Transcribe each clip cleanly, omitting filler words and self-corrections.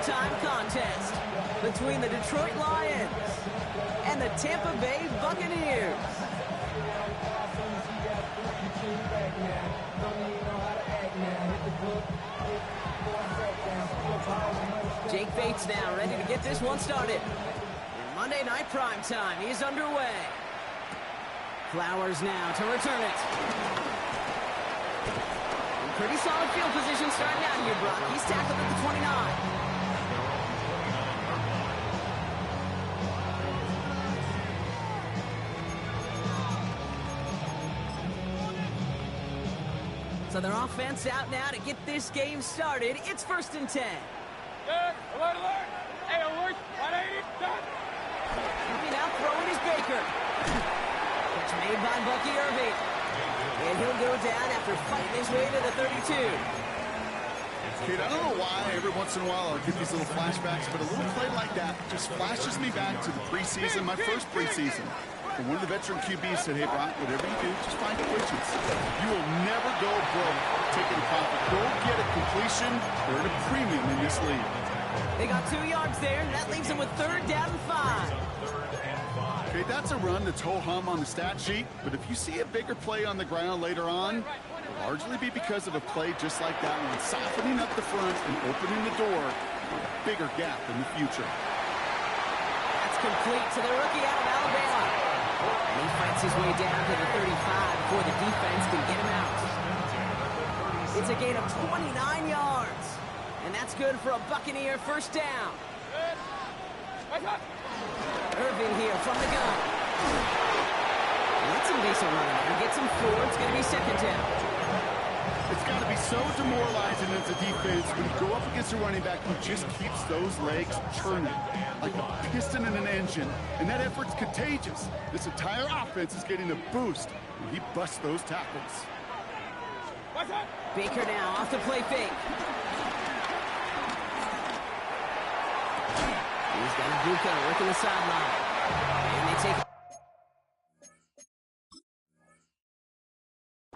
primetime contest between the Detroit Lions and the Tampa Bay Buccaneers. Jake Bates now ready to get this one started. And Monday Night Primetime is underway. Flowers now to return it. Pretty solid field position starting out here, Brock. He's tackled at the 29. So their offense out now to get this game started. It's 1st and 10. Good. Alert, alert. Hey, alert. 180. Done. Now throwing is Baker. Catch made by Bucky Irving. And he'll go down after fighting his way to the 32. Kid, I don't know why every once in a while I'll get these little flashbacks, but a little play like that just flashes me back to the preseason, my first preseason. And one of the veteran QBs said, hey, Brock, whatever you do, just find completions. You will never go broke taking a profit. Go get a completion or at a premium in this league. They got 2 yards there. That leaves them with 3rd down and 5. Okay, that's a run that's ho-hum on the stat sheet, but if you see a bigger play on the ground later on, it'll largely be because of a play just like that one, softening up the front and opening the door for a bigger gap in the future. That's complete to the rookie out of Alabama. And he fights his way down to the 35 before the defense can get him out. It's a gain of 29 yards. And that's good for a Buccaneer 1st down. Irving here from the gun. Let's him base a run and gets him 4. It's going to be 2nd down. It's got to be so demoralizing as a defense when you go up against a running back who just keeps those legs churning like a piston in an engine, and that effort's contagious. This entire offense is getting a boost when he busts those tackles. Baker now off the play fake. He's got a Buka working the sideline. And they take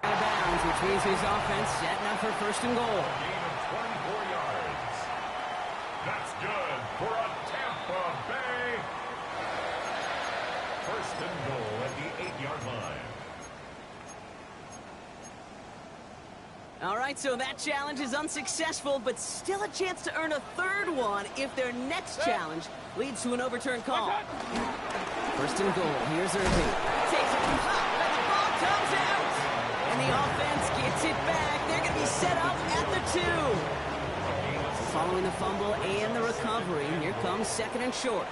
out of bounds, which means his offense setting up for 1st and goal. Gain of 24 yards. That's good for a Tampa Bay. 1st and goal at the 8-yard line. All right, so that challenge is unsuccessful, but still a chance to earn a 3rd one if their next challenge leads to an overturned call. 1st and goal. Here's Irving. Takes it from top, and the ball comes out. And the offense gets it back. They're going to be set up at the 2. Following the fumble and the recovery, here comes 2nd and short.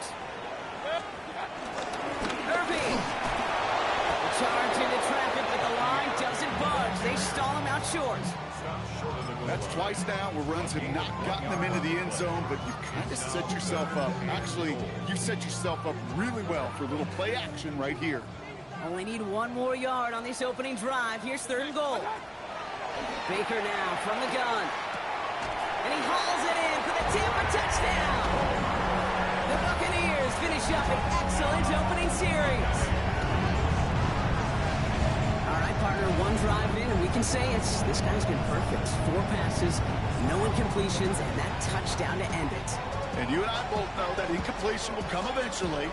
Irving. The charge into traffic, but the line doesn't budge. They stall him out short. That's twice now where runs have not gotten them into the end zone, but you kind of set yourself up. Actually, you set yourself up really well for a little play action right here. Only need 1 more yard on this opening drive. Here's 3rd and goal. Baker now from the gun. And he hauls it in for the Tampa touchdown. The Buccaneers finish up an excellent opening series. All right, partner, 1 drive in, and we can say this guy's been perfect. 4 passes, no incompletions, and that touchdown to end it. And you and I both know that incompletion will come eventually.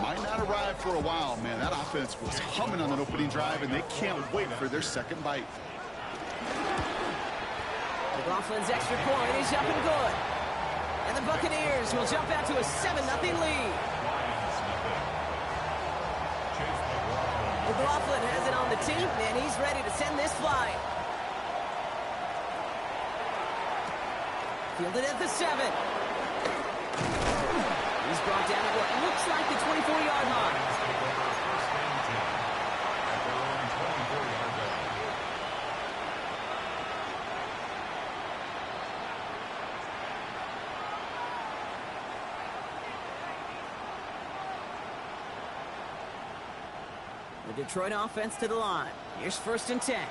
Might not arrive for a while, man. That offense was humming on that opening drive, and they can't wait for their 2nd bite. McLaughlin's extra point is up and good. And the Buccaneers will jump out to a 7-0 lead. McLaughlin has it on the team, and he's ready to send this flight. Fielded at the 7. He's brought down at what looks like the 24-yard line. The Detroit offense to the line. Here's 1st and 10.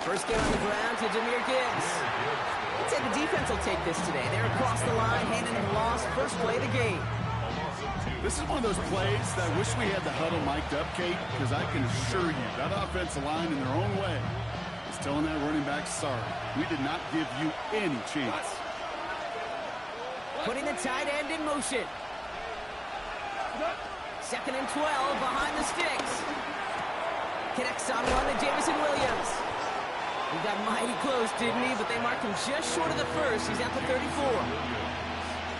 First get on the ground to Jahmyr Gibbs. I'd say the defense will take this today. They're across the line, handing him loss. First play of the game. This is one of those plays that I wish we had the huddle mic'd up, Kate, because I can assure you that offensive line in their own way is telling that running back, sorry, we did not give you any chance. Putting the tight end in motion. 2nd and 12 behind the sticks. Connects on one to Jamison Williams. He got mighty close, didn't he? But they marked him just short of the first. He's at the 34.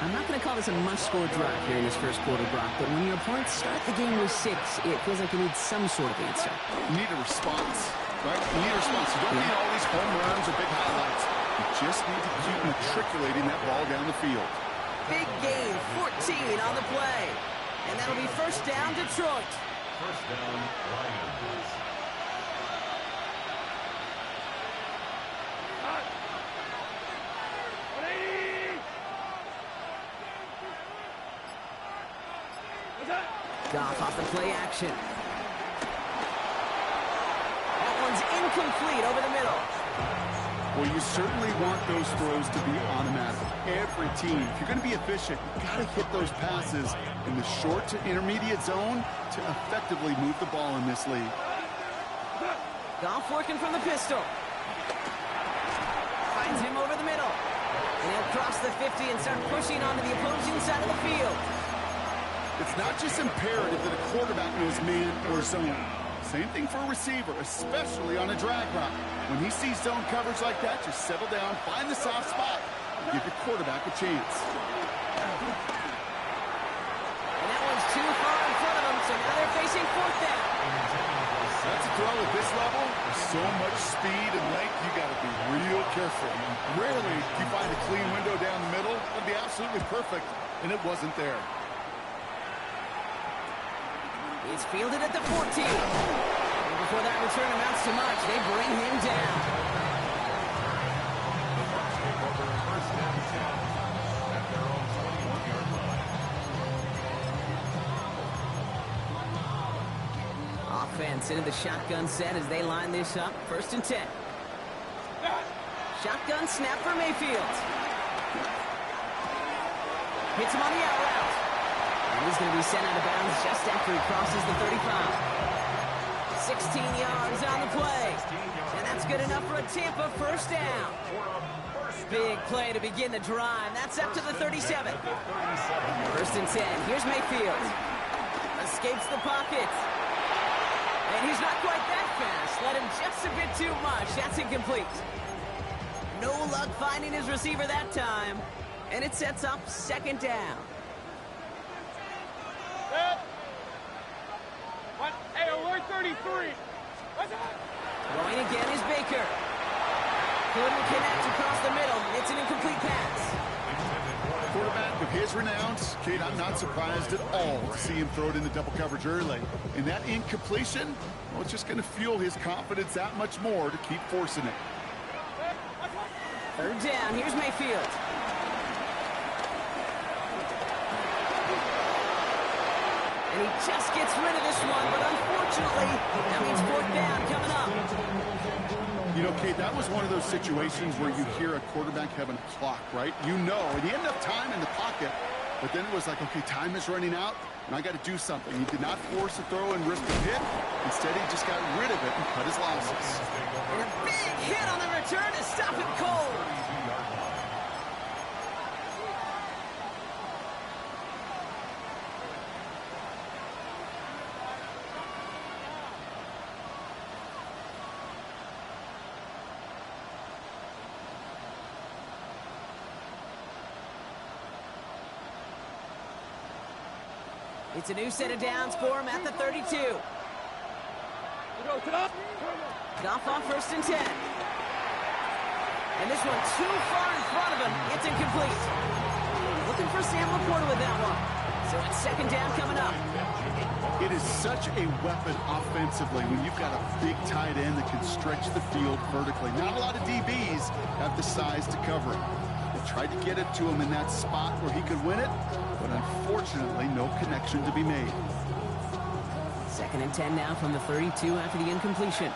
I'm not going to call this a must-score drive here in this first quarter, Brock, but when your opponents start the game with 6, it feels like you need some sort of answer. You need a response, right? You need a response. You don't need all these home runs or big highlights. You just need to keep matriculating that ball down the field. Big gain, 14 on the play. And that'll be first down, Detroit. First down, Lions. Goff off the play action. That one's incomplete over the middle. Well, you certainly want those throws to be automatic. Every team, if you're going to be efficient, you've got to hit those passes in the short to intermediate zone to effectively move the ball in this league. Goff working from the pistol. Finds him over the middle. And he'll cross the 50 and start pushing onto the opposing side of the field. It's not just imperative that a quarterback knows man or zone. Same thing for a receiver, especially on a drag route. When he sees zone coverage like that, just settle down, find the soft spot, and give your quarterback a chance. And that one's too far in front of them, so now they're facing 4th down. That's a throw at this level. There's so much speed and length, you got to be real careful. Rarely do you find a clean window down the middle. That'd be absolutely perfect, and it wasn't there. He's fielded at the 14. And before that return amounts to much, they bring him down. First down, 10 at their own 21-yard line. Offense into the shotgun set as they line this up. 1st and 10. Shotgun snap for Mayfield. Hits him on the out route. And he's going to be sent out of bounds just after he crosses the 35. 16 yards on the play. And that's good enough for a Tampa first down. Big play to begin the drive. That's up to the 37. 1st and 10. Here's Mayfield. Escapes the pocket. And he's not quite that fast. Let him just a bit too much. That's incomplete. No luck finding his receiver that time. And it sets up 2nd down. Hey, alert 33. Going again is Baker. Couldn't connect across the middle. It's an incomplete pass. Quarterback with his renowns, Kate, I'm not surprised at all to see him throw it into double coverage early. And that incompletion, well, it's just going to fuel his confidence that much more to keep forcing it. 3rd down. Here's Mayfield. And he just gets rid of this one, but unfortunately, that means 4th down coming up. You know, Kate, that was one of those situations where you hear a quarterback having a clock, right? You know, and he had enough time in the pocket, but then it was like, okay, time is running out, and I got to do something. He did not force a throw and risk a hit. Instead, he just got rid of it and cut his losses. And a big hit on the return to stop it cold. It's a new set of downs for him at the 32. Goff off 1st and 10. And this one too far in front of him. It's incomplete. Looking for Sam Laporta with that one. So it's 2nd down coming up. It is such a weapon offensively when you've got a big tight end that can stretch the field vertically. Not a lot of DBs have the size to cover him. They tried to get it to him in that spot where he could win it, but unfortunately, no connection to be made. 2nd and 10 now from the 32 after the incompletion.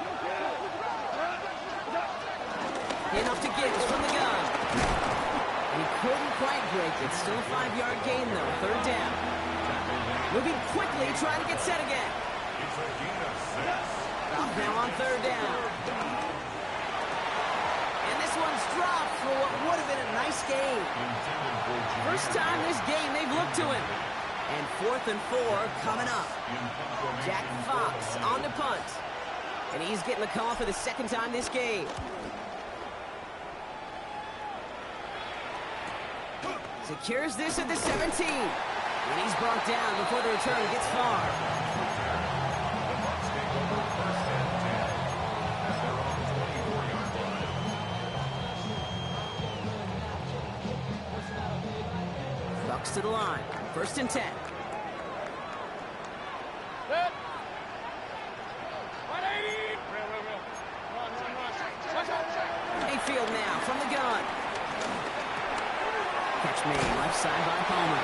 Enough to Gibbs from the gun. And he couldn't quite break it. Still a 5-yard gain, though. 3rd down. Moving quickly, trying to get set again. Off now on 3rd down. dropped for what would have been a nice game. First time this game they've looked to him. And 4th and 4 coming up. Jack Fox on to punt. And he's getting the call for the second time this game. Secures this at the 17. And he's brought down before the return gets far. Bucks to the line. 1st and 10. Mayfield now from the gun. Catch me, left side by Palmer.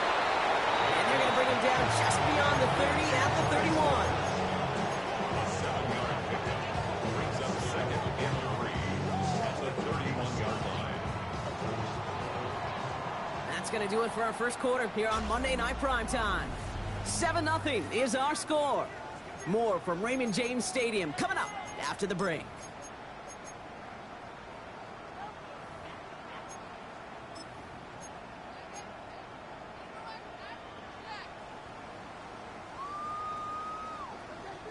And they're going to bring him down just beyond the 30 at the 31. Brings up second and 3 at the 31-yard line. That's going to do it for our first quarter here on Monday Night Primetime. 7-0 is our score. More from Raymond James Stadium coming up after the break.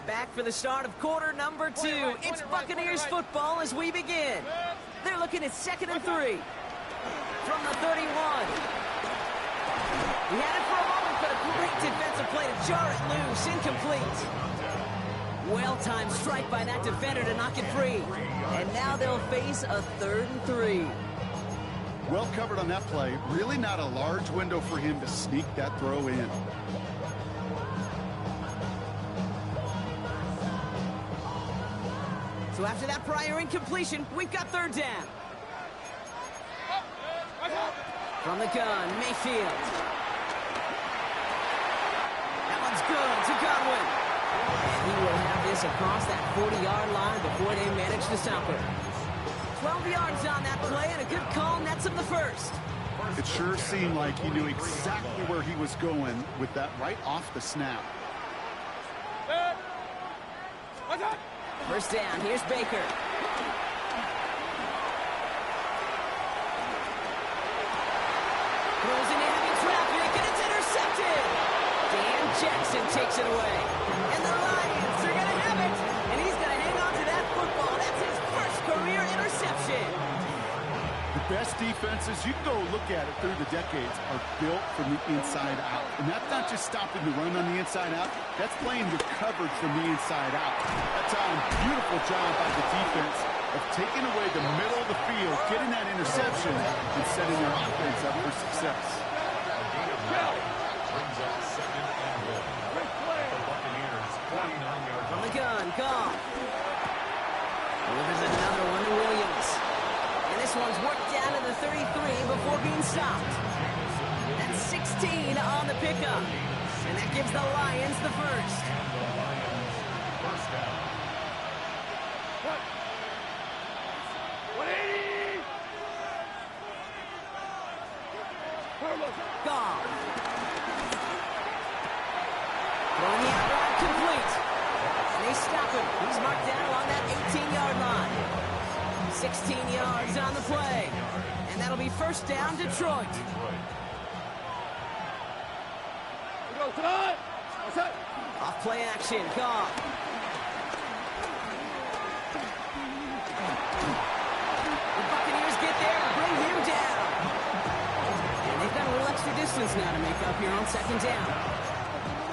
Back for the start of quarter number 2. It's Buccaneers football as we begin. They're looking at 2nd and 3. From the 31. He had it for a moment, but a great defensive play to jar it loose. Incomplete. Well-timed strike by that defender to knock it free. And now they'll face a 3rd and 3. Well covered on that play. Really not a large window for him to sneak that throw in. So after that prior incompletion, we've got 3rd down. From the gun, Mayfield. That one's good to Godwin. And he will have this across that 40-yard line before they manage to stop it. 12 yards on that play, and a good call nets him the first. It sure seemed like he knew exactly where he was going with that right off the snap. First down, here's Baker. Throws into heavy traffic, and it's intercepted. Dan Jackson takes it away. And the Lions are going to have it. And he's going to hang on to that football. That's his first career interception. The best defenses, you can go look at it through the decades, are built from the inside out. And that's not just stopping the run on the inside out. That's playing your coverage from the inside out. That's a beautiful job by the defense of taking away the middle of the field, getting that interception, and setting their offense up for success. Brings up second and 1. The Buccaneers, 29-yard From the gun, Goff. Delivers another one to Williams. And this one's worked down to the 33 before being stopped. That's 16 on the pickup. And that gives the Lions the first. first down. Goff. Throwing the outright complete. And they stop him. He's marked down along that 18-yard line. 16 yards on the play. And that'll be first down, Detroit. Off play action, Goff. The Buccaneers get there and bring him down. And they've got a little extra distance now to make up here on second down.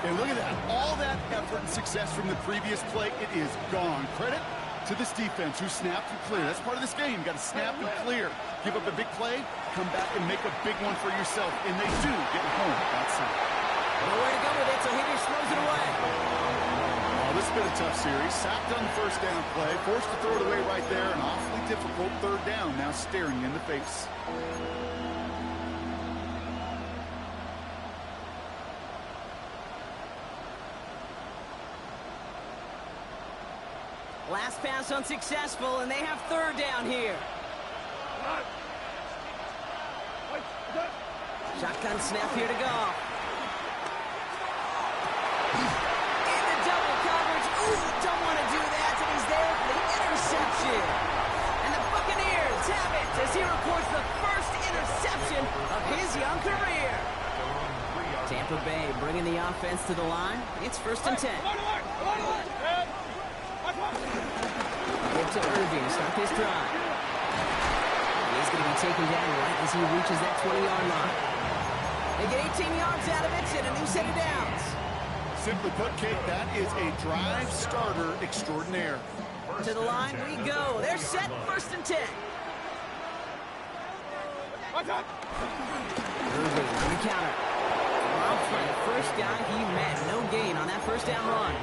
And look at that. All that effort and success from the previous play, it is gone. Credit to this defense who snapped and cleared. That's part of this game. You got to snap and clear. Give up a big play, come back and make a big one for yourself. And they do get home outside. Nowhere to go with it, so Higgins throws it away. Oh, this has been a tough series. Sacked on the first down play, forced to throw it away right there. An awfully difficult third down now staring you in the face. Last pass unsuccessful, and they have third down here. Shotgun snap here to go. Into double coverage. Ooh, don't want to do that. And he's there for the interception. And the Buccaneers have it as he young career. Tampa Bay bringing the offense to the line. It's 1st and 10. Give to Irving to start this drive. He's going to be taken down right as he reaches that 20-yard line. They get 18 yards out of it and a new set of downs. Simply put, Kate, that is a drive starter extraordinaire. To the line we go. They're set, 1st and 10. Irving on the counter. Robbed for the first down he met. No gain on that first down run.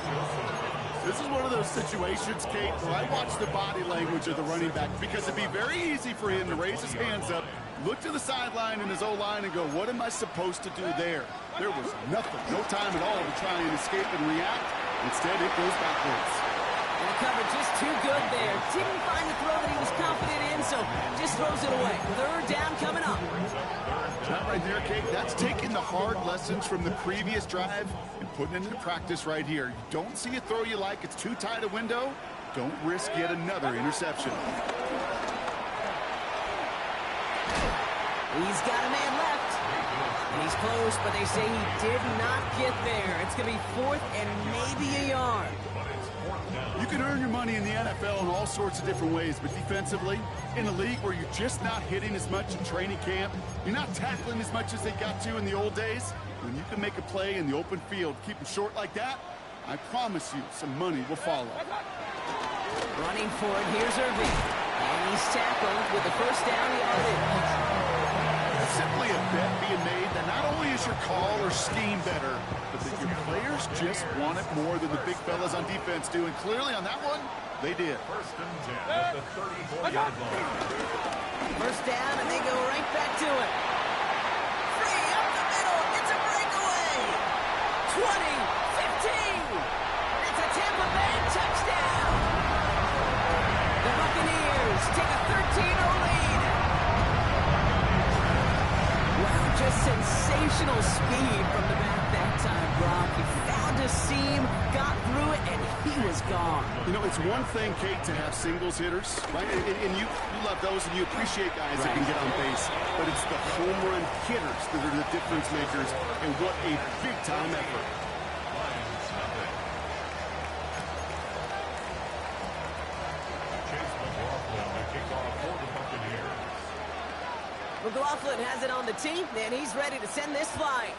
This is one of those situations, Kate, where I watch the body language of the running back because it'd be very easy for him to raise his hands up, look to the sideline in his O-line and go, what am I supposed to do there? There was nothing, no time at all to try and escape and react. Instead, it goes backwards. And the coverage just too good there. Didn't find the throw that he was confident in, so just throws it away. 3rd down coming up. That right there, Kate, that's taking the hard lessons from the previous drive and putting it into practice right here. You don't see a throw you like, it's too tight a window, don't risk yet another interception. He's got a man left. And he's close, but they say he did not get there. It's going to be 4th and maybe a yard. You can earn your money in the NFL in all sorts of different ways, but defensively, in a league where you're just not hitting as much in training camp, you're not tackling as much as they got to in the old days, when you can make a play in the open field, keep it short like that, I promise you some money will follow. Running for it, here's Irving. And he's tackled with the first down yardage. There's simply a bet being made that not only is your call or scheme better, but that your players just want it more than the big fellas on defense do. And clearly on that one, they did. 1st and 10 at the 34-yard line. First down, and they go right back to it. Free up the middle. It's a breakaway. 20, 15. It's a Tampa Bay touchdown. The Buccaneers take a 13-0 lead. Wow, just sensational speed from the back that time, Brock. He found a seam, got through it, and he was gone. You know, it's one thing, Kate, to have singles hitters, right? And you love those and you appreciate guys that can get on base. But it's the home run hitters that are the difference makers, and what a big-time effort. McLaughlin has it on the tee, and he's ready to send this flying.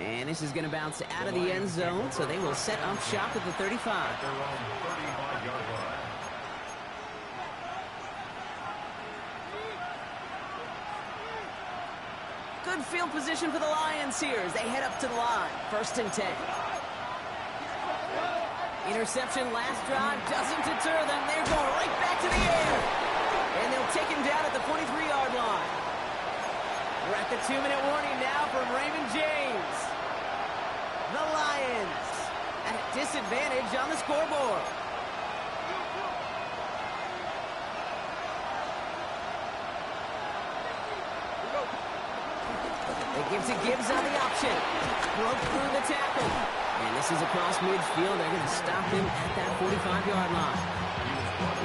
And this is going to bounce out of the end zone, so they will set up shop at the 35. Their own 35-yard line. Good field position for the Lions here as they head up to the line. 1st and 10. Interception last drive doesn't deter them. They're going right back to the air. And they'll take him down at the 43-yard line. We're at the 2-minute warning now from Raymond James. The Lions at a disadvantage on the scoreboard. They give to Gibbs on the option. Broke through the tackle. And this is across midfield. They're going to stop him at that 45-yard line.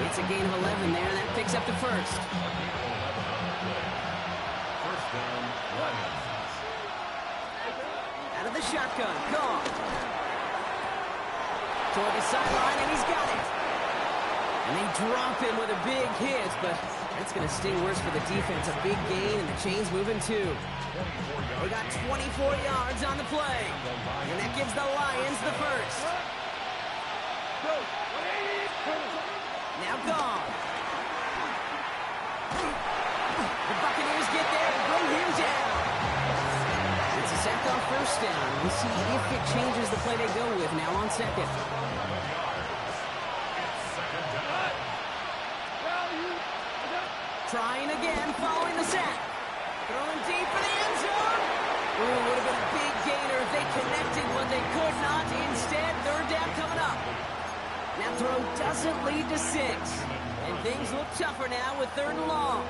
It's a gain of 11 there, and that picks up to 1st. First down, Lions. Out of the shotgun, gone. Toward the sideline, and he's got it. And they drop him with a big hit, but that's going to sting worse for the defense. A big gain, and the chain's moving too. They got 24 yards on the play. And that gives the Lions the first. Now gone. The Buccaneers get there and bring him down. It's a sack on 1st down. We'll see if it changes the play they go with now on 2nd. Trying again, following the sack. Throwing deep for the end zone. Ooh, would have been a big gainer if they connected, but they could not. Instead, 3rd down coming up. That throw doesn't lead to 6. And things look tougher now with 3rd and long.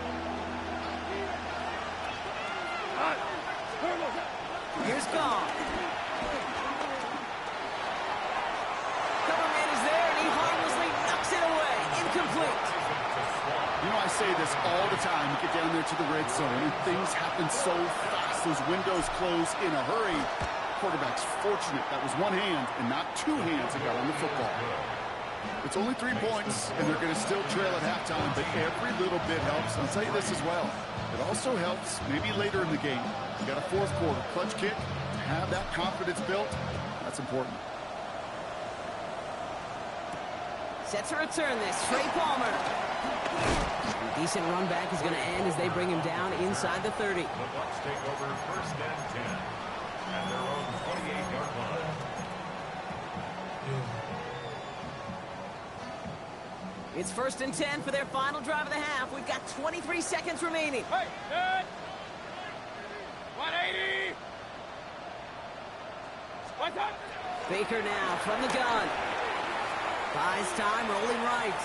Here's Gone. Coverman is there, and he harmlessly knocks it away. Incomplete. You know, I say this all the time. You get down there to the red zone, and things happen so fast. Those windows close in a hurry. Quarterback's fortunate that was one hand and not two hands that got on the football. It's only 3 points, and they're going to still trail at halftime, but every little bit helps. I'll tell you this as well. It also helps maybe later in the game. You got a fourth quarter clutch kick. To have that confidence built, that's important. Set to return this, Trey Palmer. Decent run back is going to end as they bring him down inside the 30. The Bucs take over first and 10 at their own 28-yard line. It's first and 10 for their final drive of the half. We've got 23 seconds remaining. Hey, good. 180. What's up? Baker now from the gun. Buys time, rolling right.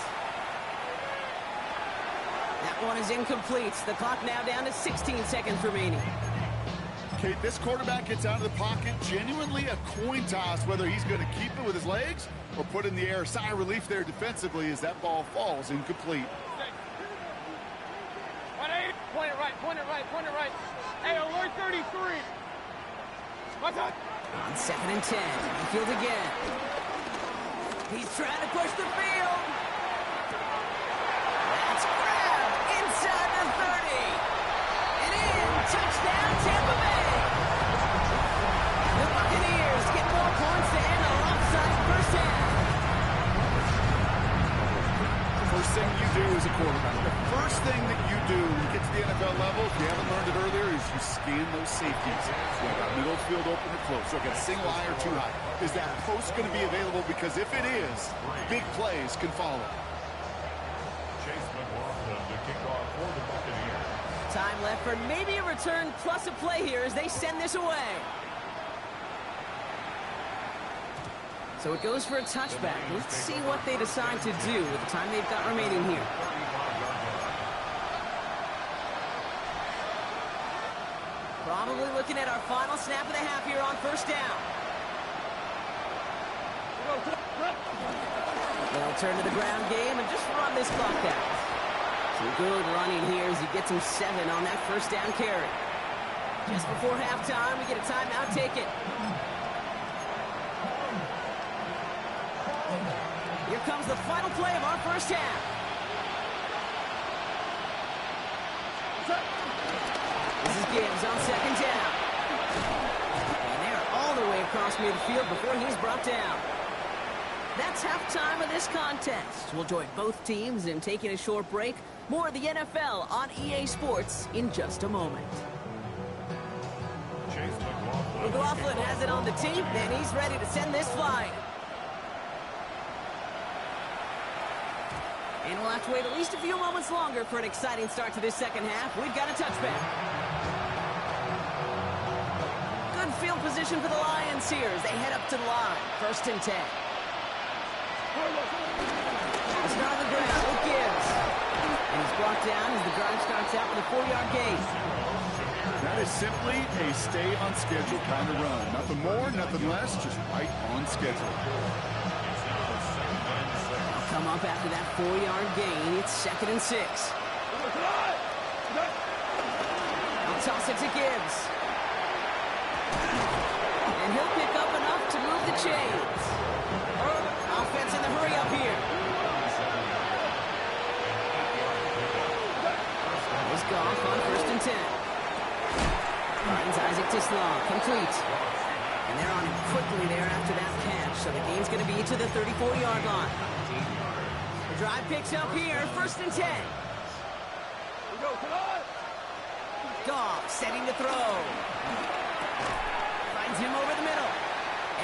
That one is incomplete. The clock now down to 16 seconds remaining. Kate, this quarterback gets out of the pocket, genuinely a coin toss whether he's going to keep it with his legs or put it in the air. Sigh of relief there defensively as that ball falls incomplete. 180. Point it right, point it right, point it right. Hey, alert 33. What's up? On second and 10, Mayfield again. He's trying to push the field. That's grabbed inside the 30. And in, touchdown Tampa Bay. The Buccaneers get more points to end a lopsided first half. First thing you do as a quarterback, the first thing that you do when you get to the NFL level, if you haven't learned it earlier, is you scan those safeties. So I got middle field open or close. So I got single high or too high. Is that post going to be available? Because if it is, big plays can follow. Chase McLaughlin to kick off for the Buccaneers. Time left for maybe a return plus a play here as they send this away. So it goes for a touchback. Let's see what they decide to do with the time they've got remaining here. Probably looking at our final snap of the half here on first down. They'll turn to the ground game and just run this clock out. Some good running here as he gets him 7 on that first down carry. Just before halftime, we get a timeout taken. Here comes the final play of our first half. This is Gibbs on second down. And they're all the way across midfield before he's brought down. That's halftime of this contest. We'll join both teams in taking a short break. More of the NFL on EA Sports in just a moment. Chase McLaughlin. McLaughlin has it on the tee, and he's ready to send this flying. And we'll have to wait at least a few moments longer for an exciting start to this second half. We've got a touchback. Good field position for the Lions here as they head up to the line. First and 10. It's on the ground with Gibbs. And he's brought down as the drive starts out with a 4-yard gain. That is simply a stay on schedule kind of run. Nothing more, nothing less, just right on schedule. Come up after that 4-yard gain. It's second and 6. I'll toss it to Gibbs. And he'll pick up enough to move the chains. Offense in the hurry up here. It's Goff on first and 10. Finds Isaac Tislaw, complete. And they're on him quickly there after that catch. So the gain's going to be to the 34-yard line. The drive picks up here, first and 10. Goff setting to throw. Finds him over the middle.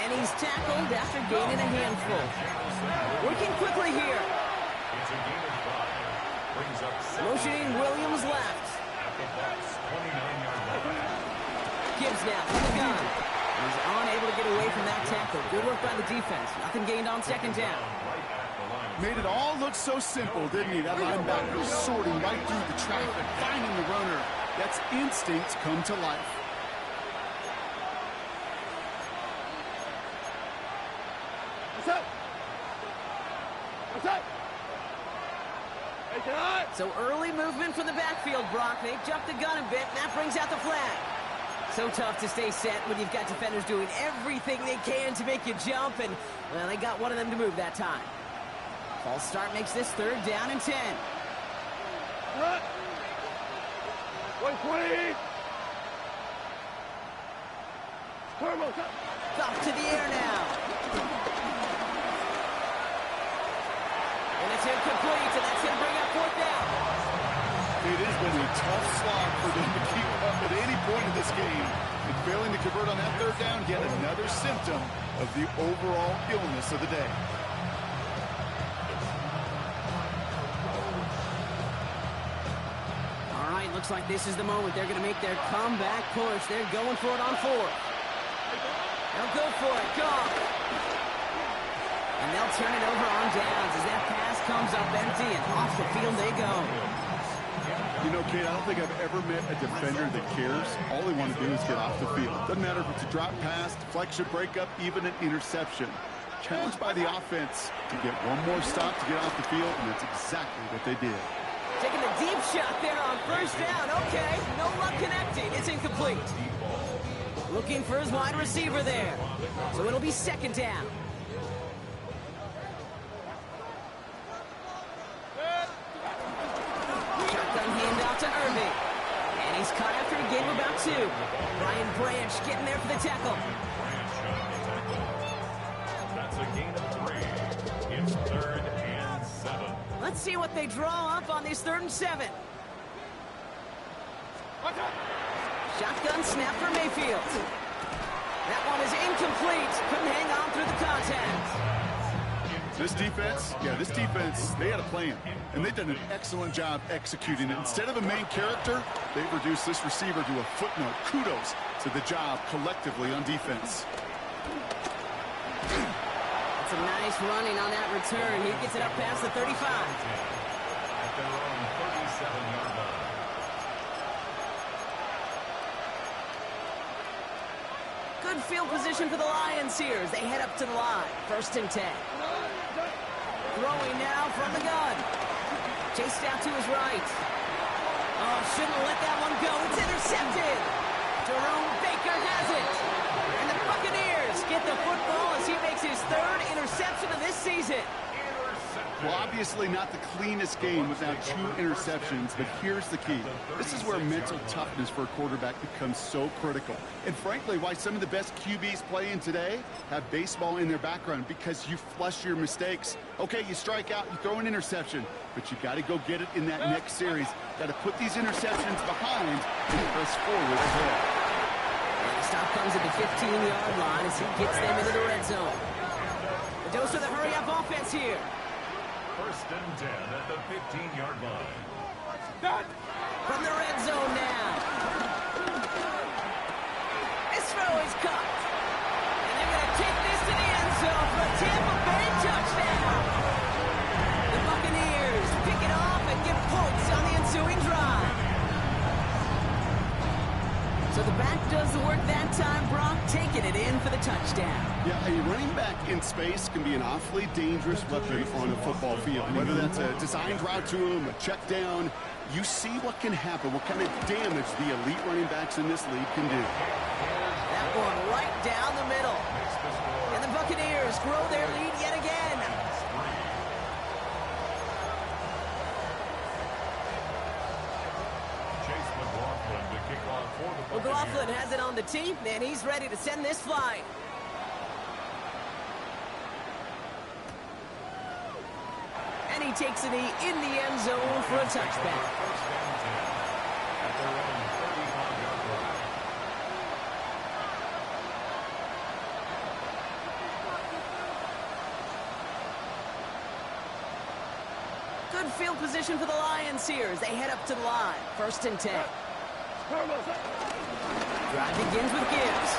And he's tackled after gaining a handful. Working quickly here. It's a gain of 5. Brings up 7 Motioning Williams left. at the Bucs 29-yard line. Gibbs now from the gun. He's unable to get away from that tackle. Good work by the defense. Nothing gained on second down. Right at the line. Made it all look so simple, didn't he? That linebacker sorting right through the traffic, finding the runner. That's instincts come to life. What's up? What's up? So early movement from the backfield, Brock. They jumped the gun a bit, and that brings out the flag. So tough to stay set when you've got defenders doing everything they can to make you jump, and, well, they got one of them to move that time. False start makes this 3rd down and 10. 120. Off to the air now. And it's incomplete, and that's going to bring up 4th down. It has been a tough slog for them to keep up at any point in this game. And failing to convert on that 3rd down, yet another symptom of the overall illness of the day. All right, looks like this is the moment. They're going to make their comeback push. They're going for it on 4th. They'll go for it. Go. And they'll turn it over on downs as that pass comes up empty, and off the field they go. You know, Kate, I don't think I've ever met a defender that cares. All they want to do is get off the field. Doesn't matter if it's a drop pass, deflection, breakup, even an interception. Challenged by the offense to get one more stop to get off the field, and that's exactly what they did. Taking the deep shot there on 1st down. Okay, no luck connecting. It's incomplete. Looking for his wide receiver there. So it'll be 2nd down. Shotgun handoff to Irving. And he's caught after a gain of about 2. Brian Branch getting there for the tackle. That's a gain of 3. It's 3rd and 7. Let's see what they draw up on these 3rd and 7. Shotgun snap for Mayfield. That one is incomplete. Couldn't hang on through the contact. This defense, they had a plan. And they've done an excellent job executing it. Instead of a main character, they've reduced this receiver to a footnote. Kudos to the job collectively on defense. It's a nice running on that return. He gets it up past the 35. At their own 37-yard line. Good field position for the Lions here as they head up to the line. 1st and 10. Throwing now from the gun. Chased out to his right. Oh, shouldn't have let that one go. It's intercepted. Jerome Baker has it. And the Buccaneers get the football as he makes his 3rd interception of this season. Well, obviously not the cleanest game without 2 interceptions, but here's the key. This is where mental toughness for a quarterback becomes so critical. And frankly, why some of the best QBs playing today have baseball in their background, because you flush your mistakes. Okay, you strike out, you throw an interception, but you got to go get it in that next series. Got to put these interceptions behind and press forward ahead. And the stop comes at the 15-yard line as he gets them into the red zone. The dose of the hurry-up offense here. 1st and 10 at the 15-yard line. From the red zone now. This throw is caught. And they're going to take this to the end zone for a Tampa Bay touchdown. The Buccaneers pick it off and get points on the ensuing drive. So the back does the work that time. Brock taking it in for the touchdown. Yeah, a running back in space can be an awfully dangerous weapon on a football field. Whether that's a designed route to him, a check down, you see what can happen, what kind of damage the elite running backs in this league can do. That one right down the middle. And the Buccaneers grow their lead yet again. McLaughlin has it on the tee, and he's ready to send this flying. And he takes it in the end zone for a touchback. Good field position for the Lions here as they head up to the line. 1st and 10. Drive begins with Gibbs.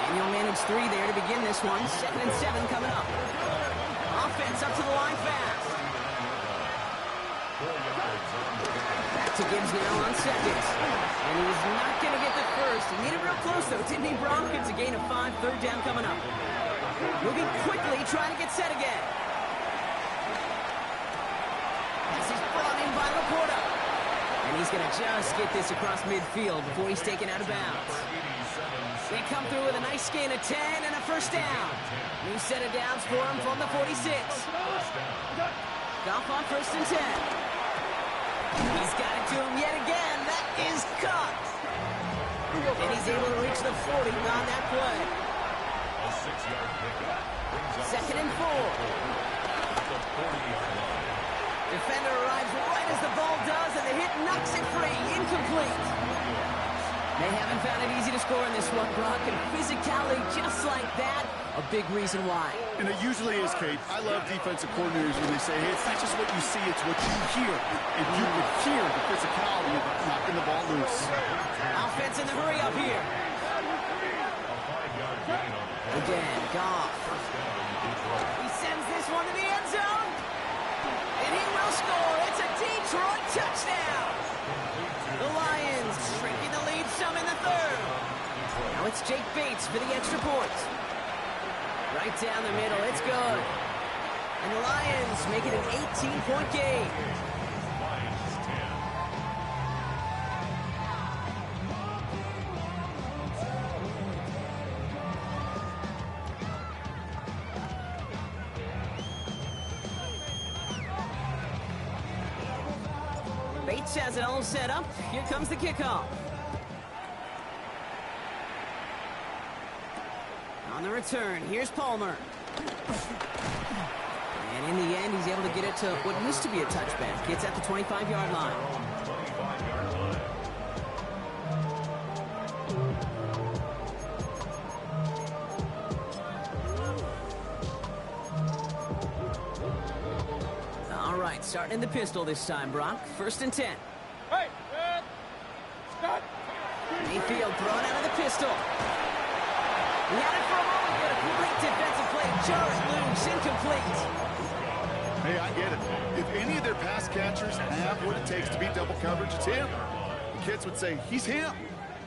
And he'll manage 3 there to begin this one. 2nd and 7 coming up. Offense up to the line fast. Back to Gibbs now on 2nd. And he's not going to get the first. He needed real close, though, didn't he, Brock? It's a gain of 5, 3rd down coming up. Moving quickly, trying to get set again. And he's going to just get this across midfield before he's taken out of bounds. They come through with a nice gain of 10 and a first down. New set of downs for him from the 46. Goff on first and 10. He's got it to him yet again. That is caught. And he's able to reach the 40 on that play. A 6-yard pickup. Second and 4. Defender arrives right as the ball does, and the hit knocks it free. Incomplete. They haven't found it easy to score in this one, Brock, and physicality just like that, a big reason why. And it usually is, Kate. I love defensive coordinators when they say, hey, it's not just what you see, it's what you hear. And you could hear the physicality of knocking the ball loose. Offense in the hurry up here. Again, Goff. He sends this one to the end zone. And he will score. It's a Detroit touchdown. The Lions shrinking the lead some in the third. Now it's Jake Bates for the extra point. Right down the middle. It's good. And the Lions make it an 18-point game. Bates has it all set up. Here comes the kickoff. On the return, here's Palmer. And in the end, he's able to get it to what used to be a touchback. It's at the 25-yard line. All right, starting in the pistol this time, Brock. First and 10. Hey, Scott. Mayfield thrown out of the pistol. He had it for a moment, but a great defensive play. Jarrett loose, incomplete. Hey, I get it. If any of their pass catchers have what it takes to beat double coverage, it's him. The kids would say, he's him.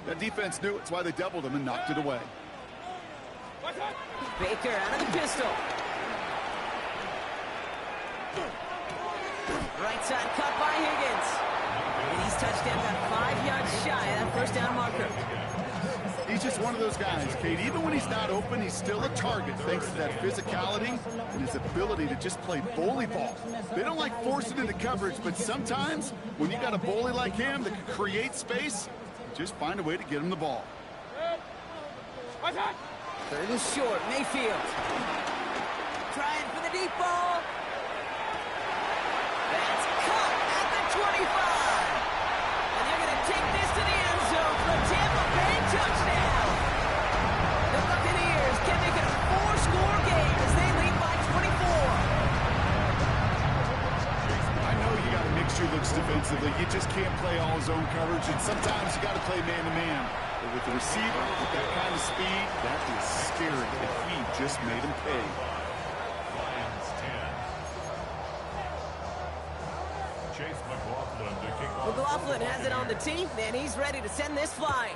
That defense knew it's why they doubled him and knocked it away. Baker out of the pistol. Right side cut by Higgins. And he's touchdown about 5 yards shy of that first down marker. He's just one of those guys, Kate. Even when he's not open, he's still a target thanks to that physicality and his ability to just play bully ball. They don't like forcing into coverage, but sometimes when you got a bully like him that can create space, just find a way to get him the ball. Third and short, Mayfield. Trying for the deep ball. That's caught at the 25. And they're going to take this to the end zone for a Tampa Bay touchdown. The Buccaneers can make it a 4-score game as they lead by 24. I know you got to mix your looks defensively. You just can't play all zone coverage, and sometimes you got to play man-to-man. But with the receiver, with that kind of speed, that is scary, and he just made him pay. McLaughlin has it on the tee, and he's ready to send this flying.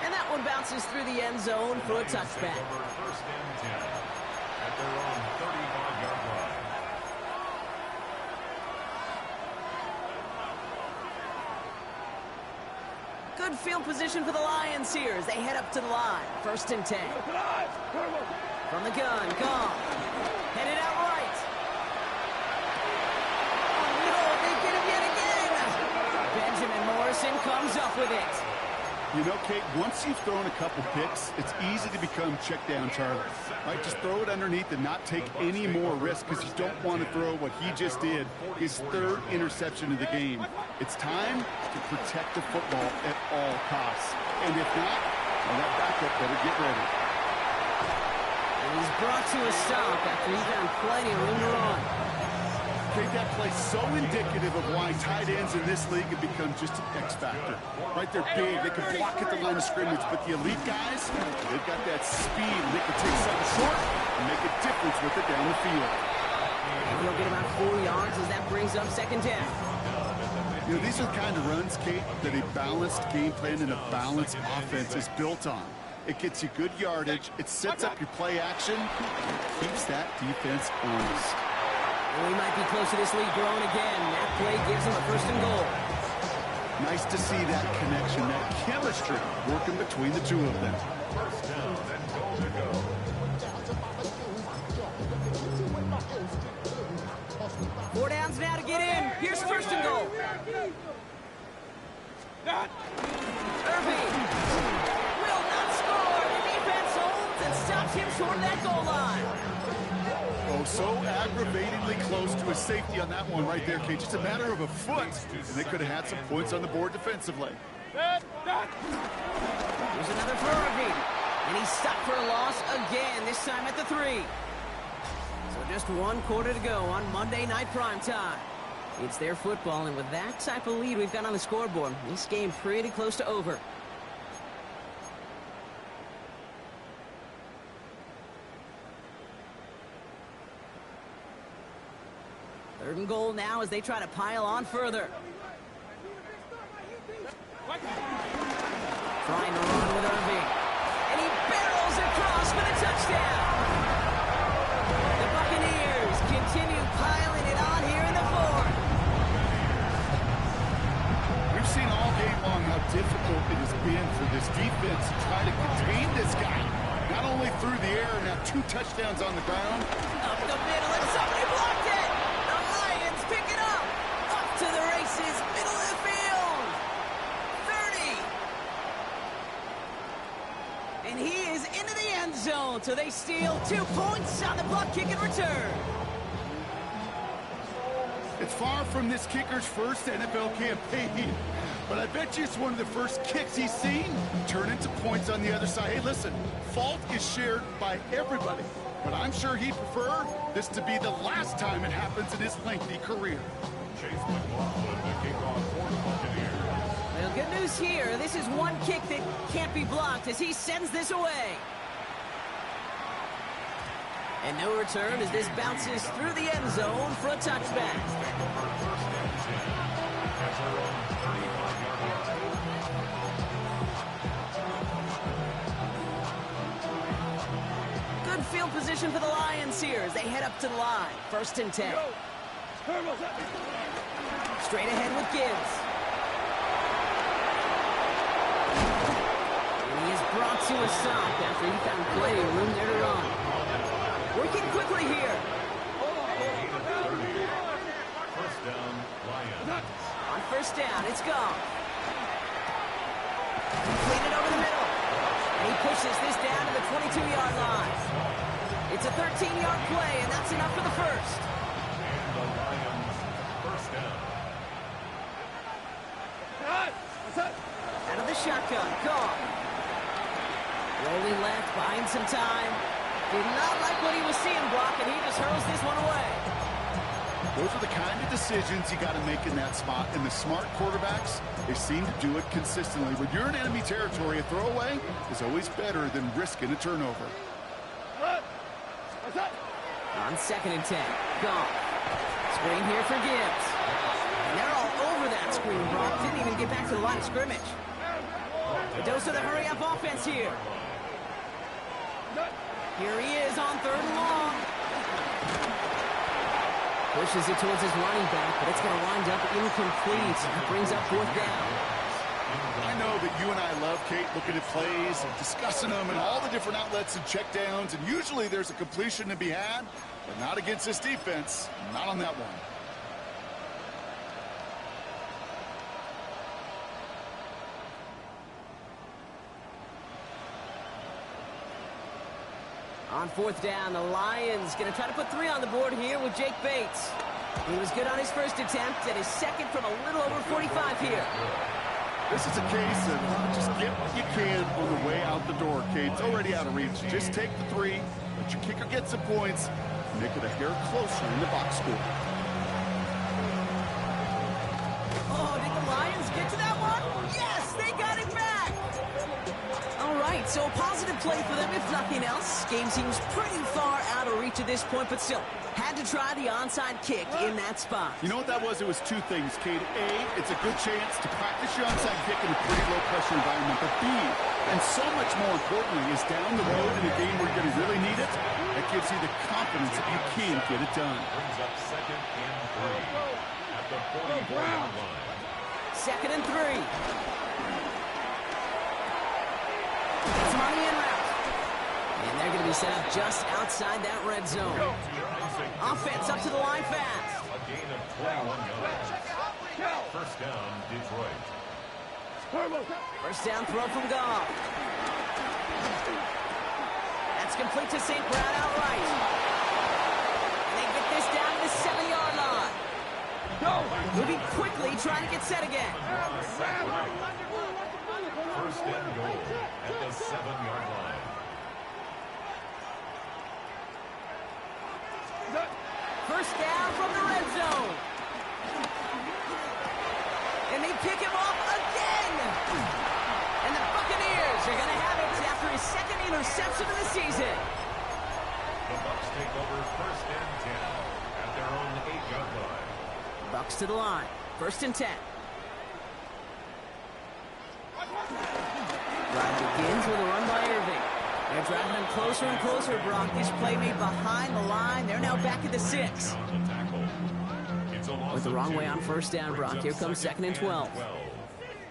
And that one bounces through the end zone for a touchback. First and 10 at their own 35-yard line. Good field position for the Lions here as they head up to the line. First and 10. From the gun, Goff. Headed out right. Benjamin Morrison comes up with it. You know, Kate, once you've thrown a couple picks, it's easy to become check down Charlie. Right? Just throw it underneath and not take any more risk because you don't want to throw what he just did, his third interception of the game. It's time to protect the football at all costs. And if not, well, that backup better get ready. And he's brought to a stop after he found plenty of room to run. Kate, that play's so indicative of why tight ends in this league have become just an X factor. Right, they're big, they can block at the line of scrimmage, but the elite guys, they've got that speed, and they can take something short and make a difference with it down the field. And he'll get about 4 yards as that brings up second down. You know, these are the kind of runs, Kate, that a balanced game plan and a balanced offense is built on. It gets you good yardage, it sets up your play action, and it keeps that defense honest. And we might be close to this lead growing again. That play gives him a first and goal. Nice to see that connection, that chemistry working between the two of them. First down and goal to go. Four downs now to get in. Here's first and goal. Irving will not score. The defense holds and stops him short of that goal line. Oh, so aggravatingly close to a safety on that one right there, Kate. Just a matter of a foot, and they could have had some points on the board defensively. Here's another for Irving. And he's stuck for a loss again, this time at the 3. So just 1 quarter to go on Monday Night Primetime. It's their football, and with that type of lead we've got on the scoreboard, this game pretty close to over. Third and goal now as they try to pile on further. Trying to run with Irving. And he barrels across for the touchdown. The Buccaneers continue piling it on here in the 4th. We've seen all game long how difficult it has been for this defense to try to contain this guy. Not only through the air, now 2 touchdowns on the ground. Up the middle, and somebody blocked it. The Lions pick it up. Up to the races, middle of the field. 30. And he is into the end zone, so they steal 2 points on the block kick and return. It's far from this kicker's first NFL campaign, but I bet you it's one of the first kicks he's seen turn into points on the other side. Hey, listen, fault is shared by everybody, but I'm sure he'd prefer this to be the last time it happens in his lengthy career. Chase McLaughlin, the kickoff for the Buccaneers. Well, good news here. This is one kick that can't be blocked as he sends this away. And no return as this bounces through the end zone for a touchback. Good field position for the Lions here as they head up to the line. 1st and 10. Straight ahead with Gibbs. And he is brought to a stop after he found plenty of room there to run. Working quickly here. First down, Lions. On 1st down, it's gone. Clean it over the middle. And he pushes this down to the 22-yard line. It's a 13-yard play, and that's enough for the 1st. And the Lions, first down. Out of the shotgun, gone. Rolling left, buying some time. Did not like what he was seeing, Brock, and he just hurls this one away. Those are the kind of decisions you got to make in that spot. And the smart quarterbacks, they seem to do it consistently. When you're in enemy territory, a throwaway is always better than risking a turnover. On 2nd and 10, gone. Screen here for Gibbs. And they're all over that screen, Brock. Didn't even get back to the line of scrimmage. A dose of the hurry-up offense here. Here he is on 3rd and long. Pushes it towards his running back, but it's going to wind up incomplete. It brings up 4th down. I know that you and I love, Kate, looking at plays and discussing them and all the different outlets and checkdowns, and usually there's a completion to be had, but not against this defense. Not on that one. On 4th down, the Lions going to try to put 3 on the board here with Jake Bates. He was good on his first attempt and his second from a little over 45 here. This is a case of just get what you can on the way out the door, Kate. It's already out of reach. Just take the 3, let your kicker get some points, make it a hair closer in the box score. Oh, did the Lions get to that one? Yes, they got it back! All right, so a positive play for them, if nothing else. Game seems pretty far out of reach at this point, but still, had to try the onside kick in that spot. You know what that was? It was 2 things, Kate. A, it's a good chance to practice your onside kick in a pretty low-pressure environment. But B, And so much more importantly is down the road in a game where you're going to really need it, that gives you the confidence that you can get it done. Brings up 2nd and 3 at the 44-yard line. 2nd and 3. It's money in route. And they're going to be set up just outside that red zone. Offense up to the line fast. A gain of 21 yards. 1st down, Detroit. First down throw from Goff. That's complete to St. Brown outright. And they get this down to the 7-yard line. Moving quickly, trying to get set again. 1st and goal at the 7-yard line. First down from the red zone. And they pick him off again. And the Buccaneers are going to have it after his 2nd interception of the season. The Bucs take over 1st and 10 at their own 8-yard line. Bucs to the line. 1st and 10. Drive begins with a run by Irving. They're driving them closer and closer, Brock. This play made behind the line. They're now back at the 6. With the wrong way on 1st down, Brock. Here comes 2nd and 12.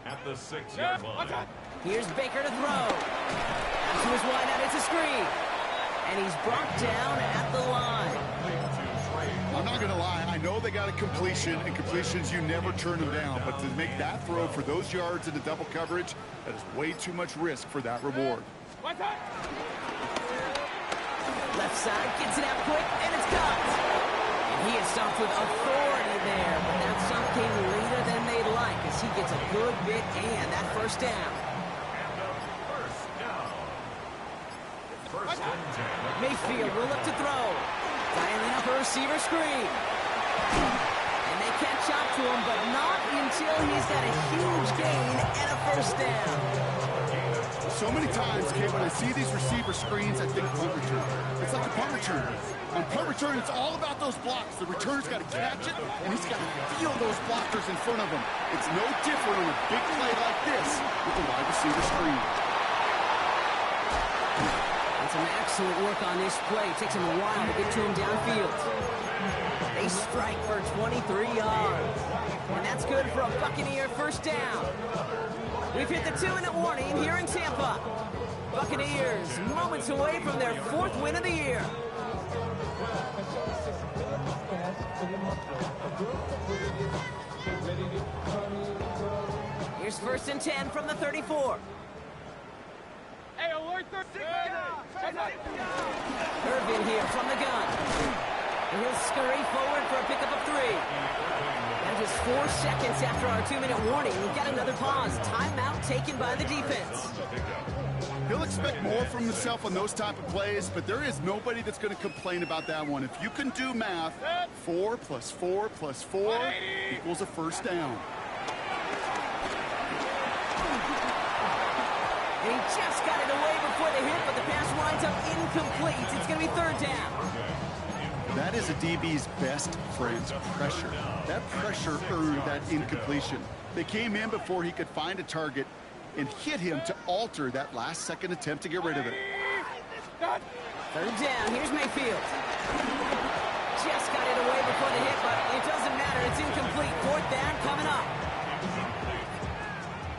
At the 6-yard line. Here's Baker to throw. Out to his wide out. It's a screen. And he's brought down at the line. I'm not going to lie. I know they got a completion, and completions, you never turn them down. But to make that throw for those yards into double coverage, that is way too much risk for that reward. Left side gets it out quick, and it's caught. And he is stopped with authority there, but that stop came later than they'd like as he gets a good bit and that 1st down. First and 10. Mayfield will look to throw. Dialing up a receiver screen. And they catch up to him, but not until he's got a huge gain and a 1st down. So many times, Kate, when I see these receiver screens, I think punt return. It's like a punt return. On punt return, it's all about those blocks. The returner's got to catch it, and he's got to feel those blockers in front of him. It's no different on a big play like this with the wide receiver screen. And some excellent work on this play. It takes him a while to get to him downfield. They strike for 23 yards. And that's good for a Buccaneer 1st down. We've hit the 2-minute warning here in Tampa. Buccaneers moments away from their 4th win of the year. Here's 1st and 10 from the 34. Hey, alert 13. Irvin here from the gun. And he'll scurry forward for a pickup of 3. And just 4 seconds after our 2-minute warning, we've got another pause. Timeout taken by the defense. He'll expect more from himself on those type of plays, but there is nobody that's going to complain about that one. If you can do math, 4 + 4 + 4 equals a 1st down. And he just got it away before the hit, but the pass winds up incomplete. It's going to be 3rd down. That is a DB's best friend's pressure. That pressure earned that incompletion. They came in before he could find a target and hit him to alter that last-second attempt to get rid of it. 3rd down. Here's Mayfield. Just got it away before the hit, but it doesn't matter. It's incomplete. 4th down coming up.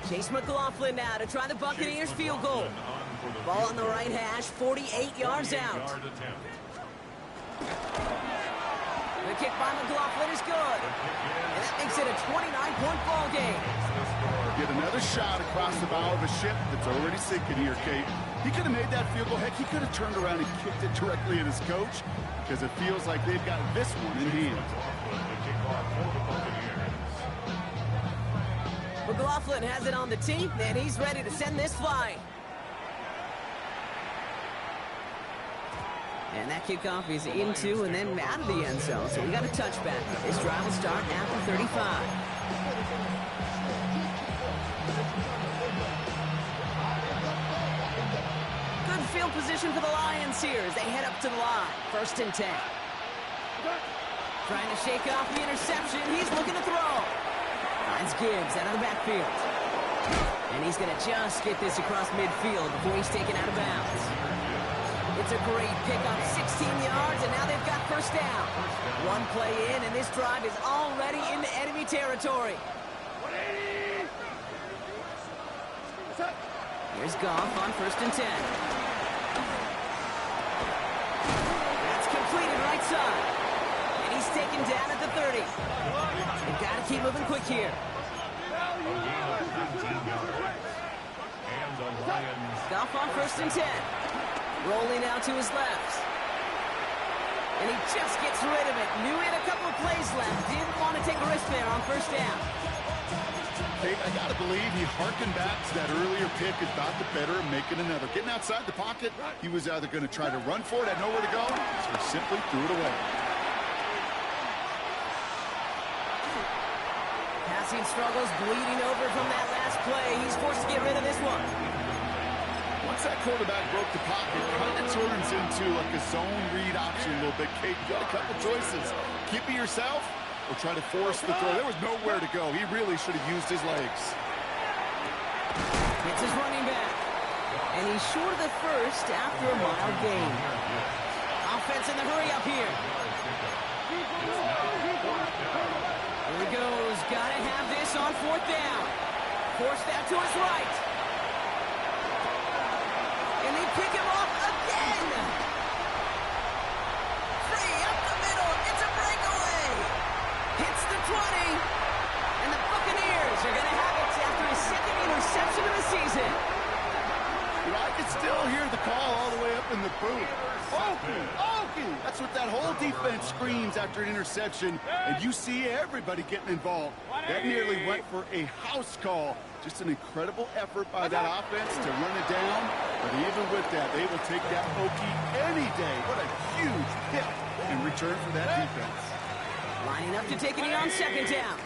Chase McLaughlin now to try the Buccaneers field goal. Ball on the right hash, 48 yards out. The kick by McLaughlin is good. And that makes it a 29-point ball game. Get another shot across the bow of a ship that's already sinking here, Kate. He could have made that field goal. Heck, he could have turned around and kicked it directly at his coach because it feels like they've got this one in hand. McLaughlin has it on the tee, and he's ready to send this flying. And that kickoff is into and then out of the end zone. So we got a touchback. This drive will start after 35. Good field position for the Lions here as they head up to the line. 1st and 10. Trying to shake off the interception. He's looking to throw. Finds Gibbs out of the backfield. And he's going to just get this across midfield before he's taken out of bounds. It's a great pickup, 16 yards, and now they've got first down. One play in, and this drive is already into enemy territory. Here's Goff on 1st and 10. That's completed right side. And he's taken down at the 30. They've got to keep moving quick here. Goff on 1st and 10. Rolling out to his left. And he just gets rid of it. Knew he had a couple of plays left. Didn't want to take a risk there on first down. Hey, I got to believe he harkened back to that earlier pick and thought the better of making another. Getting outside the pocket, he was either going to try to run for it, had nowhere to go, so he simply threw it away. Passing struggles, bleeding over from that last play. He's forced to get rid of this one. Once that quarterback broke the pocket, it kind of turns into like a zone read option a little bit. Kate, you got a couple choices. Keep it yourself or try to force the throw. There was nowhere to go. He really should have used his legs. It's his running back. And he's short of the first after a mile gain. Offense in the hurry up here. Here he goes. Gotta have this on 4th down. Forced out to his right. And they pick him off again. Free up the middle. It's a breakaway. Hits the 20. And the Buccaneers are going to have it after his 2nd interception of the season. You know, I can still hear the call all the way up in the booth. Okey, okey. That's what that whole defense screams after an interception. And you see everybody getting involved. That nearly went for a house call. Just an incredible effort by that offense to run it down. But even with that, they will take that okey any day. What a huge hit in return for that defense. Lining up to take it in on 2nd down.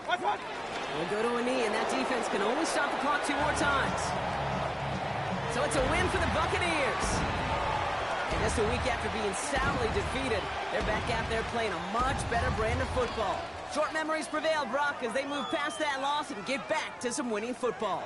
We'll go to a knee, and that defense can only stop the clock 2 more times. So it's a win for the Buccaneers. And just a week after being soundly defeated, they're back out there playing a much better brand of football. Short memories prevail, Brock, as they move past that loss and get back to some winning football.